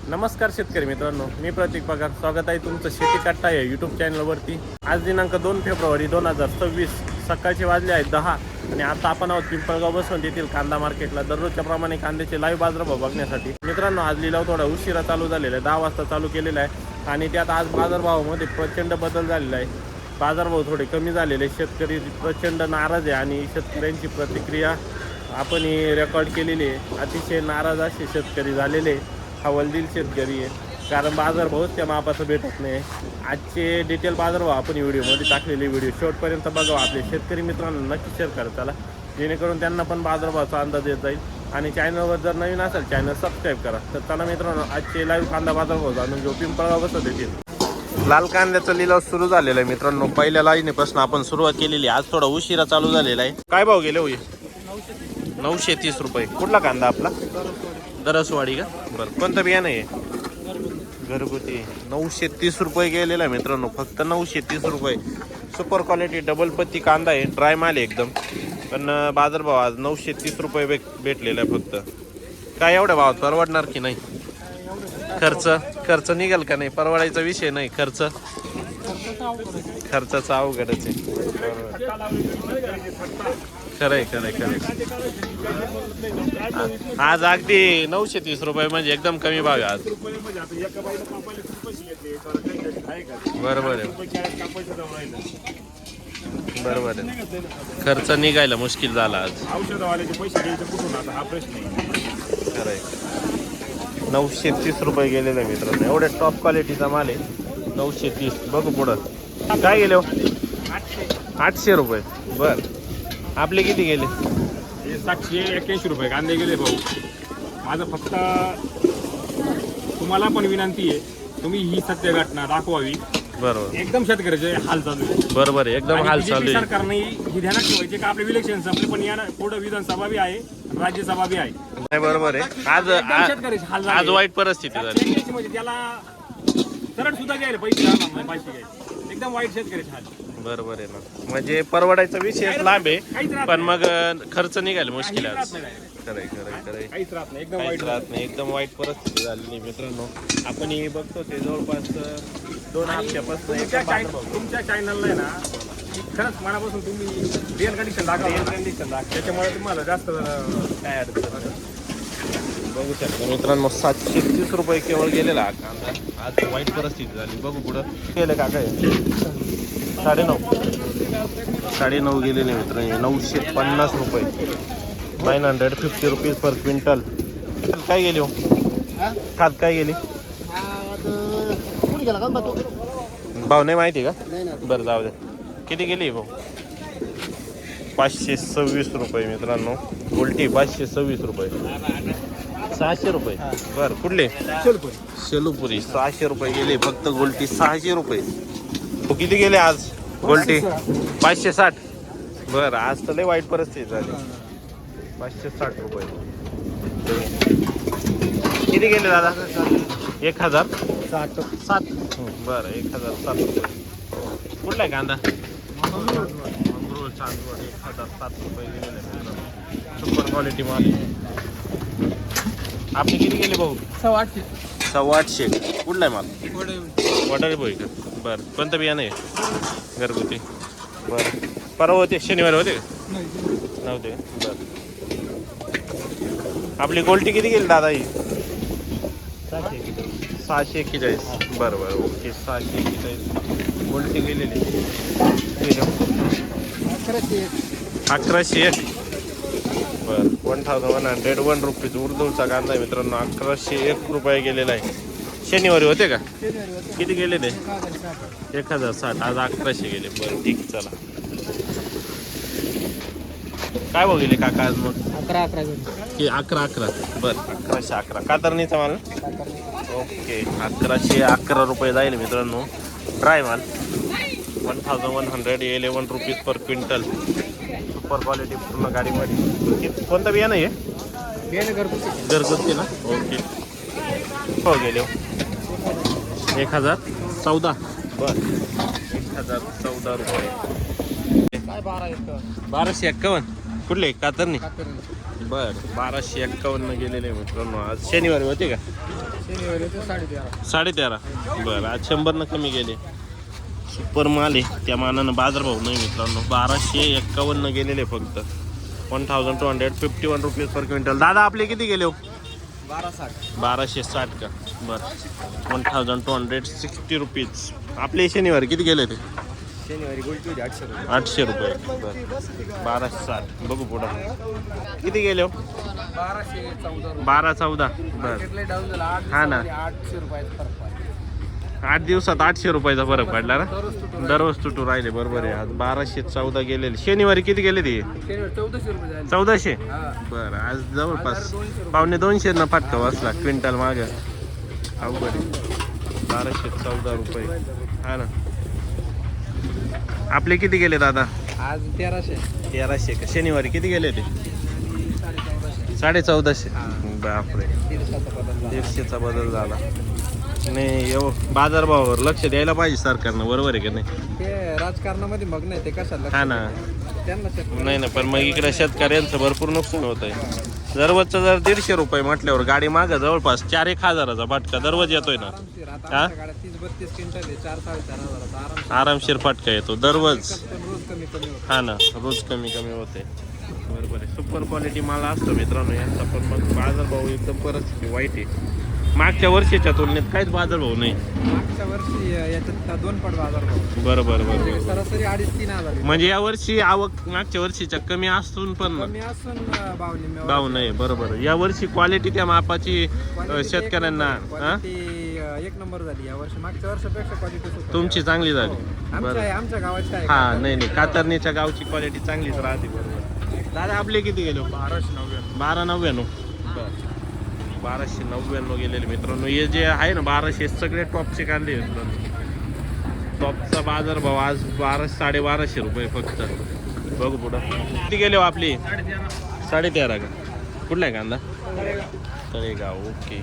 नमस्कार शेतकरी मित्रांनो, मी प्रतीक पगार. स्वागत आहे तुमचं शेती कट्टा या यूट्यूब चॅनलवरती. आज दिनांक 2 फेब्रुवारी 2026 सकाळचे वाजले आहेत 10 आणि आता आपण आहोत पिंपळगाव बसवंत येथील कांदा मार्केटला. दररोजच्या प्रमाणे कांद्याचे लाईव्ह बाजारभाव बघण्यासाठी. मित्रांनो, आज लिलाव थोडा उशिरा चालू झालेला आहे, 10 वाजता चालू केलेला आहे आणि त्यात आज बाजारभावामध्ये प्रचंड बदल झालेला आहे. बाजारभाव थोडे कमी झालेले, शेतकरी प्रचंड नाराज आहे आणि शेतकऱ्यांची प्रतिक्रिया आपण रेकॉर्ड केलेली आहे. अतिशय नाराज असे शेतकरी झालेले, हवालदिल शेतकरी आहे, कारण बाजारभावच त्या मापाचं भेटत नाही. आजचे डिटेल बाजारभाव आपण व्हिडिओमध्ये टाकलेले, व्हिडिओ शेवटपर्यंत बघावा. आपले शेतकरी मित्रांना नक्की शेअर करा त्याला, जेणेकरून त्यांना पण बाजारभावाचा अंदाज येत जाईल. आणि चॅनलवर जर नवीन असेल चॅनल सबस्क्राईब करा. तर चला मित्रांनो, आजचे लाईव्ह कांदा बाजारभाव जाणून घेऊ. पिंपळगाव बसवंत येथील लाल कांद्याचा लिलाव सुरू झालेला आहे. मित्रांनो, पहिल्या लाईनीपासून आपण सुरुवात केलेली. आज थोडा उशिरा चालू झालेला आहे. काय भाव गेले होईल? 930 रुपये. कुठला कांदा आपला? दरसवाडी का? बरं, कोणतं बियाणं आहे? घरगुती. 930 रुपये गेलेला आहे मित्रांनो, फक्त 930 रुपये. सुपर क्वालिटी डबल पत्ती कांदा आहे, ड्राय माल आहे एकदम. पण बाजारभाव आज 930 रुपये भेटलेला आहे फक्त. काय एवढ्या भावात परवडणार की नाही? खर्च निघाल का नाही? परवडायचा विषय नाही, खर्चाचा अवघडच आहे. खरंय. आज अगदी 930 रुपये म्हणजे एकदम कमी भाव आहे आज. बरोबर आहे. खर्च निघायला मुश्किल झाला आज. खरंय. 930 रुपये गेलेला आहे मित्रांनो, एवढ्या टॉप क्वालिटीचा माल आहे. 930. बघू पुढं काय गेले हो? 800 रुपये. बर, आपले किती गेले? 781 रुपये कांदे गेले भाऊ. माझं फक्त तुम्हाला पण विनंती आहे, तुम्ही ही सत्य घटना दाखवावी. बरोबर, एकदम शेतकऱ्याचे हाल चालू आहे. बरोबर आहे, एकदम हाल चालू आहे. सरकारने ही ध्यानात ठेवायचे का आपले इलेक्शन संपले, पण या पुढे विधानसभा बी आहे, राज्यसभा बी आहे. नाही, बरोबर आहे. आज वाईट परिस्थिती झाली. म्हणजे त्याला सरळ सुद्धा घ्यायला पैसे घ्यायचे, एकदम वाईट शेतकऱ्याचे हाल. बरोबर आहे ना, म्हणजे परवडायचा विषय लांब आहे, पण मग खर्च निघायला मुश्किल आहे. खरंय. काहीच राहत नाही, एकदम वाईट परिस्थिती झालेली मित्रांनो. आपण बघतो ते जवळपास 2 हप्त्यापासून तुमच्या चॅनलला आहे ना, खरंच मनापासून तुम्ही रिअल कंडिशन दाखवा, त्याच्यामुळे तुम्हाला जास्त काय अडचण बघू शकता मित्रांनो. 730 रुपये केवळ गेलेला हा कांदा. आज वाईट परिस्थिती झाली. बघू पुढं गेलं का? काय 9.5 गेलेले मित्रांनो. 950 रुपये. 950 रुपीज पर क्विंटल. काय गेले हो? खात काय गेली? भाव नाही माहिती का? बरं, जाऊ दे. किती गेली भाऊ? 526 रुपये मित्रांनो. उलटी 526 रुपये. 600 रुपये. बरं, कुठले? शेलूपुरी. 600 रुपये गेले फक्त गोल्टी. 600 रुपये. किती गेले आज गोल्टी? 560. बरं, आज तर लय वाईट परिस्थिती झाली. 560 रुपये. किती गेले दादा? 1007. बरं, 1007 रुपये. कुठला आहे कांदा? मंगरूळ चांदवड. 1007 रुपये गेलेले. सुपर क्वालिटी माल. आपले किती गेले भाऊ? 850. कुठला आहे माल? वडाळे बोई का? बरं, कोणतं बियाणं आहे? घरगुती. बरं, परवा होते, शनिवारी होते का? नव्हते. बरं, आपली गोल्टी किती गेली दादा? ही 641. बरं, ओके. 641 गोल्टी गेलेली. 1101. बरं, 1101 रुपीज. उर्दूचा कांदा आहे मित्रांनो. 1101 रुपये गेलेला आहे. शनिवारी होते का? किती गेले ते? 1060. आज 1100 गेले. बरं, ठीक. चला, काय भाव गेले काका आज? मग 11. बरं, 1111. कातरणीचा माल. ओके, 1111 रुपये जाईल मित्रांनो. ड्राय माल 1111 rupees per quintal. Super quality पूर्ण गाडीमध्ये. कोणतं बियाणं आहे? घरगुती ना? ओके. हो गेले 1014. बरं, 1014 रुपये. 1251. कुठले? कातरणी. बरं, 1251 गेलेले मित्रांनो. आज शनिवारी होते का? 13.5 बरं. आज 100 कमी गेले. सुपर माल आहे त्या मानानं बाजारभाव नाही मित्रांनो. 1251 गेलेले फक्त. 1251 रुपीज पर क्विंटल. दादा आपले किती गेले हो? 1260 का बरं. 1260 रुपीज. आपले शनिवारी किती गेले ते? शनिवारी गोल्टी होती 800 रुपये बरं. 1260 बघू पुढं किती गेले हो? 12-14 बरं. हा ना 800 रुपयाचा फरक पडला. 8 दिवसात 800 रुपयाचा फरक पडला ना. दररोज तुटू राहिले बरोबर आहे. आज 1214 गेलेले. शनिवारी किती गेले ते? 1400 रुपये झाले. 1400 बरं. आज जवळपास 250 न फटका बसला क्विंटल माग. अवघड आहे. 1214 रुपये हा ना. आपले किती गेले दादा? आज 1300 का. शनिवारी किती गेले ते? 1450. बापरे. 150चा बदल झाला. नाही बाजारभावावर लक्ष द्यायला पाहिजे सरकारनं बरोबर आहे की नाही? ते राजकारणामध्ये मग्न आहे ते कशाला. हा ना. त्यांना नाही ना पण मग इकडे शेतकऱ्यांचं भरपूर नुकसान होत आहे. दररोजचं जर 150 रुपये म्हटल्यावर गाडी मागं जवळपास 4-1 हजाराचा फटका दररोज येतोय ना. हा 30-32 क्विंटल 4-4.5 आरामशीर फटका येतो दररोज. रोज कमी होतं. हा ना रोज कमी होते बरोबर आहे. सुपर क्वालिटी माल असतो मित्रांनो यांचा. पण मग बाजारभाव एकदम परिस्थिती वाईट आहे. मागच्या वर्षीच्या तुलनेत काहीच बाजारभाव नाही. मागच्या वर्षी याच्यात 2 पट बाजार भाव. बरोबर सरासरी 2,500-3 हजार. म्हणजे या वर्षी आवक मागच्या वर्षीच्या कमी असून पण कमी असून भाव नाही बरोबर. या वर्षी क्वालिटी त्या मापाची शेतकऱ्यांना एक नंबर झाली या वर्षी. मागच्या वर्षापेक्षा क्वालिटी तुमची चांगली झाली. आमच्या गावाची काय. हा नाही कातरणीच्या गावची क्वालिटी चांगलीच राहते बरोबर. दादा आपले किती गेले? 1299 1299 गेलेले मित्रांनो. हे जे आहे ना 1200 सगळे टॉपचे कांदे मित्रांनो. टॉपचा बाजारभाव आज 1200-1250 रुपये फक्त. बघू पुढं किती गेले हो आपली? 13.5 का. कुठला आहे कांदा? तळेगाव. ओके.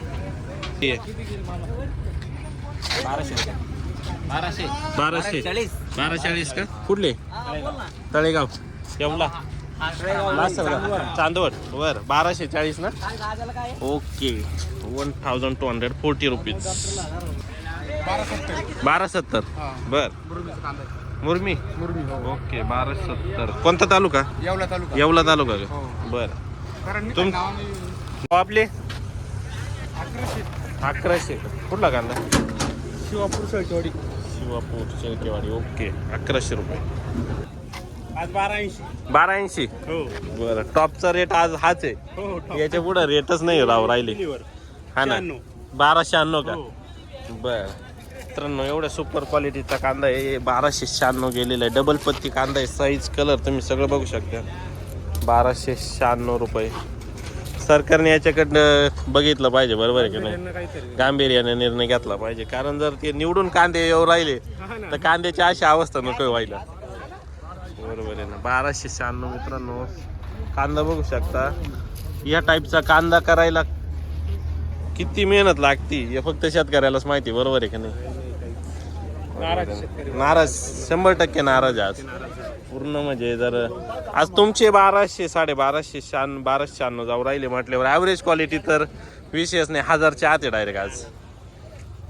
1240 का. कुठले? तळेगाव. येवला चांदवड बर. 1240 ना. ओके. 1240 रुपीज. 1270 बर. मुरमी. ओके 1270. कोणता तालुका? येवला तालुका का बर. तुम आपले 1100. कुठला कांदा? शिवापूर शेळकेवाडी. ओके 1100 रुपये. आज 1280 हो बरं. टॉपचा रेट आज हाच आहे. हो. याच्या पुढे रेटच नाही राहिले. हा ना 1296 का बर. मित्रांनो एवढ्या सुपर क्वालिटीचा कांदा आहे. 1296 गेलेला आहे. डबल पत्ती कांदा आहे. साईज कलर तुम्ही सगळं बघू शकता. 1296 रुपये. सरकारने याच्याकडनं बघितलं पाहिजे बरोबर आहे की नाही. गांभीर्याने निर्णय घेतला पाहिजे. कारण जर ते निवडून कांदे येऊ राहिले तर कांद्याची अशी अवस्था नको व्हायला बरोबर आहे ना. 1296 मित्रांनो. कांदा बघू शकता. या टाईपचा कांदा करायला किती मेहनत लागती हे फक्त शेतकऱ्यालाच माहिती बरोबर आहे की नाही. नाराज 100% नाराज आज पूर्ण. म्हणजे जर आज तुमचे 1200 1296 जाऊ राहिले म्हटल्यावर ॲव्हरेज क्वालिटी तर विशेष नाही. 1000च्या आत आहे डायरेक्ट आज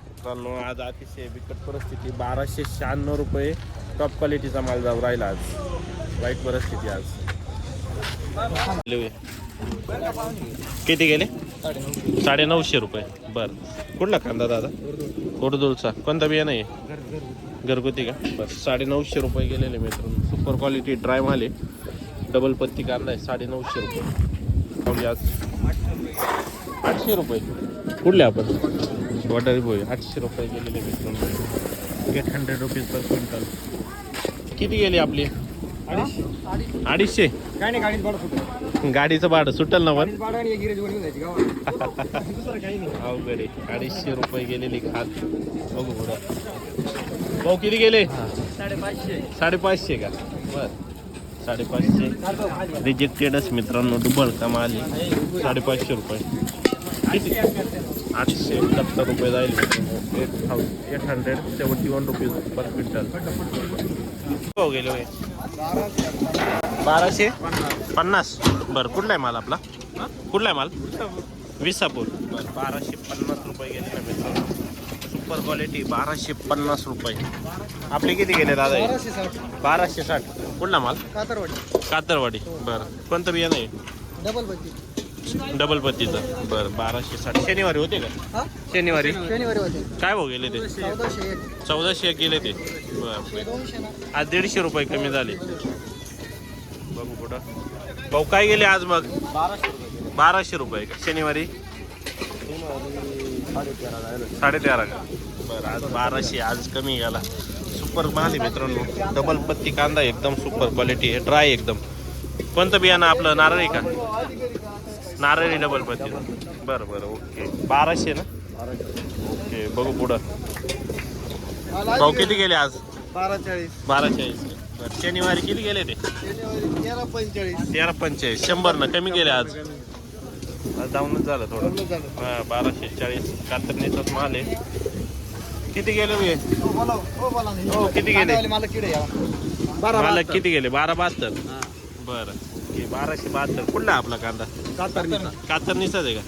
मित्रांनो. आज अतिशय बिकट परिस्थिती. 1296 रुपये टॉप क्वालिटीचा माल जाऊ राहिला आज. वाईट परिस्थिती आज. किती गेले? 950 रुपये बर. कुठला कांदा दादा? कोरदूरचा. कोणता बिया नाही घरगुती का बस. 950 रुपये गेलेले मित्रांनो. सुपर क्वालिटी ड्राय माल आहे. डबल पत्ती कांदा आहे. 950 रुपये. आज 800 रुपये. कुठले आपण? वॉटर बोय. 800 रुपये गेलेले मित्रांनो. 800 रुपीज पर क्विंटल. किती गेली आपली? 250. काय नाही. गाडीत भाडं सुटलं. गाडीचं भाडं सुटेल ना पण. भाडं आणि गिरेज वर जायची गावात. अवघड आहे. 250 रुपये गेलेली खात. बघू पुढं. भाऊ किती गेले? 550 का बर. 550 रिजेक्टेडच मित्रांनो. डुबळ कमाल 550 रुपये. किती? 870 रुपये जाईल. 871 रुपीज पर क्विंटल. हो गेले 1250 बरं. कुठला आहे माल आपला? कुठला आहे माल? विसापूर बरं 1250 रुपये गेले ना मित्रांनो. सुपर क्वालिटी 1250 रुपये. आपले किती गेले दादा हे? 1260. कुठला माल? कातरवाडी. बरं कोणतं बियाणं आहे? डबल पत्तीचं. बरं 1260. शनिवारी होते का? शनिवारी होते काय भाव गेले ते? 1401 गेले ते. बरं आज 150 रुपये कमी झाले. बघू कुठं भाऊ काय गेले आज मग? 1200 रुपये का? शनिवारी 13.5 का? बरं आज 1200. आज कमी गेला. सुपर माल आहे मित्रांनो. डबल पत्ती कांदा एकदम सुपर क्वालिटी आहे. ड्राय एकदम. कोणतं बियाणं आपलं? नारळी का? नारळी डबल पत्ती. बरं बरं ओके 1200 ना. ओके बघू पुढं भाऊ किती गेले आज? 1240 1240. बरं शनिवारी किती गेले ते? 1345. 100 ना कमी गेले आज. आज डाऊनच झालं थोडं. 1240 कातरणीचाच माल आहे. किती गेले मी? हो किती गेले? मालक किती गेले? 1272. बरं ओके 1272. कुठला आपला कांदा? कातरणीचाच आहे का?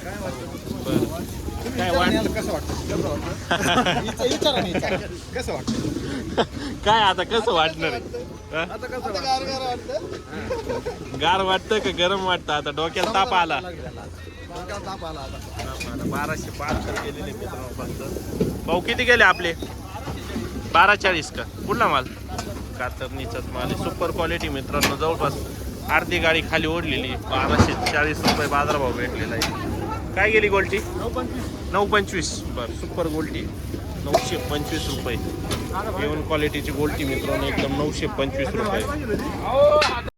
बरं काय वाटलं? कसं वाटतं कसं वाटतं काय आता कसं वाटणार आहे? हा? आता कसं गार वाटतं का गरम वाटतं? आता डोक्याला ताप आला. ताप आला आता 1272 गेलेले मित्रांनो फक्त. भाऊ किती गेले आपले? 1240 का? कुठला माल? कातरणीचाच माल आहे. सुपर क्वालिटी मित्रांनो. जवळपास अर्धी गाडी खाली ओढलेली. 1240 रुपये बाजारभाव भेटलेला आहे. काय गेली गोल्टी? 925. बरं सुपर गोल्टी 925 रुपये. A1 क्वालिटीची गोल्टी मित्रांनो एकदम 925 रुपये.